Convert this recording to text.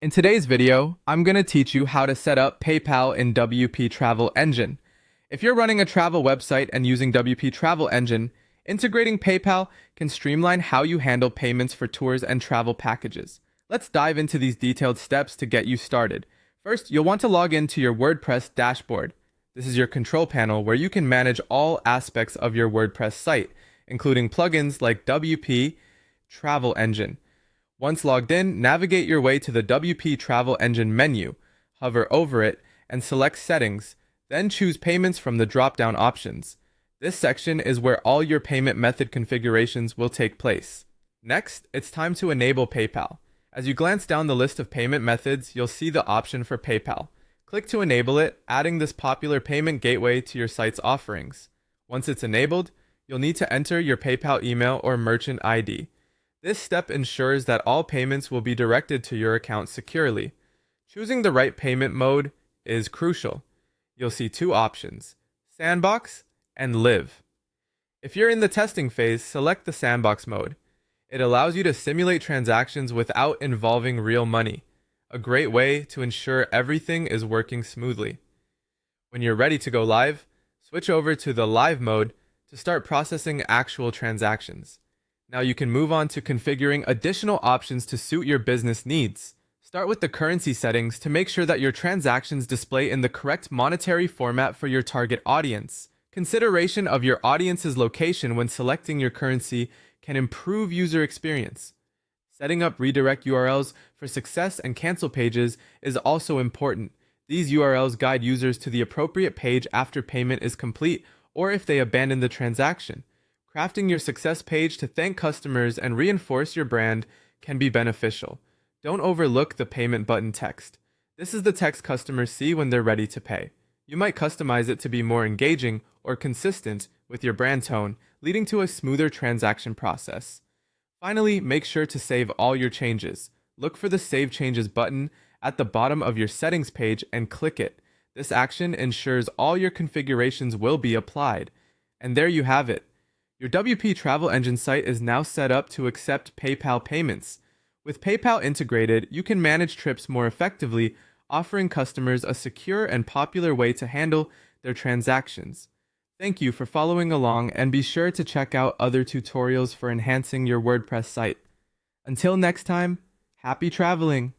In today's video, I'm going to teach you how to set up PayPal in WP Travel Engine. If you're running a travel website and using WP Travel Engine, integrating PayPal can streamline how you handle payments for tours and travel packages. Let's dive into these detailed steps to get you started. First, you'll want to log into your WordPress dashboard. This is your control panel where you can manage all aspects of your WordPress site, including plugins like WP Travel Engine. Once logged in, navigate your way to the WP Travel Engine menu, hover over it, and select Settings, then choose Payments from the drop-down options. This section is where all your payment method configurations will take place. Next, it's time to enable PayPal. As you glance down the list of payment methods, you'll see the option for PayPal. Click to enable it, adding this popular payment gateway to your site's offerings. Once it's enabled, you'll need to enter your PayPal email or merchant ID. This step ensures that all payments will be directed to your account securely. Choosing the right payment mode is crucial. You'll see two options, Sandbox and Live. If you're in the testing phase, select the Sandbox mode. It allows you to simulate transactions without involving real money, a great way to ensure everything is working smoothly. When you're ready to go live, switch over to the Live mode to start processing actual transactions. Now you can move on to configuring additional options to suit your business needs. Start with the currency settings to make sure that your transactions display in the correct monetary format for your target audience. Consideration of your audience's location when selecting your currency can improve user experience. Setting up redirect URLs for success and cancel pages is also important. These URLs guide users to the appropriate page after payment is complete or if they abandon the transaction. Crafting your success page to thank customers and reinforce your brand can be beneficial. Don't overlook the payment button text. This is the text customers see when they're ready to pay. You might customize it to be more engaging or consistent with your brand tone, leading to a smoother transaction process. Finally, make sure to save all your changes. Look for the Save Changes button at the bottom of your settings page and click it. This action ensures all your configurations will be applied. And there you have it. Your WP Travel Engine site is now set up to accept PayPal payments. With PayPal integrated, you can manage trips more effectively, offering customers a secure and popular way to handle their transactions. Thank you for following along and be sure to check out other tutorials for enhancing your WordPress site. Until next time, happy traveling!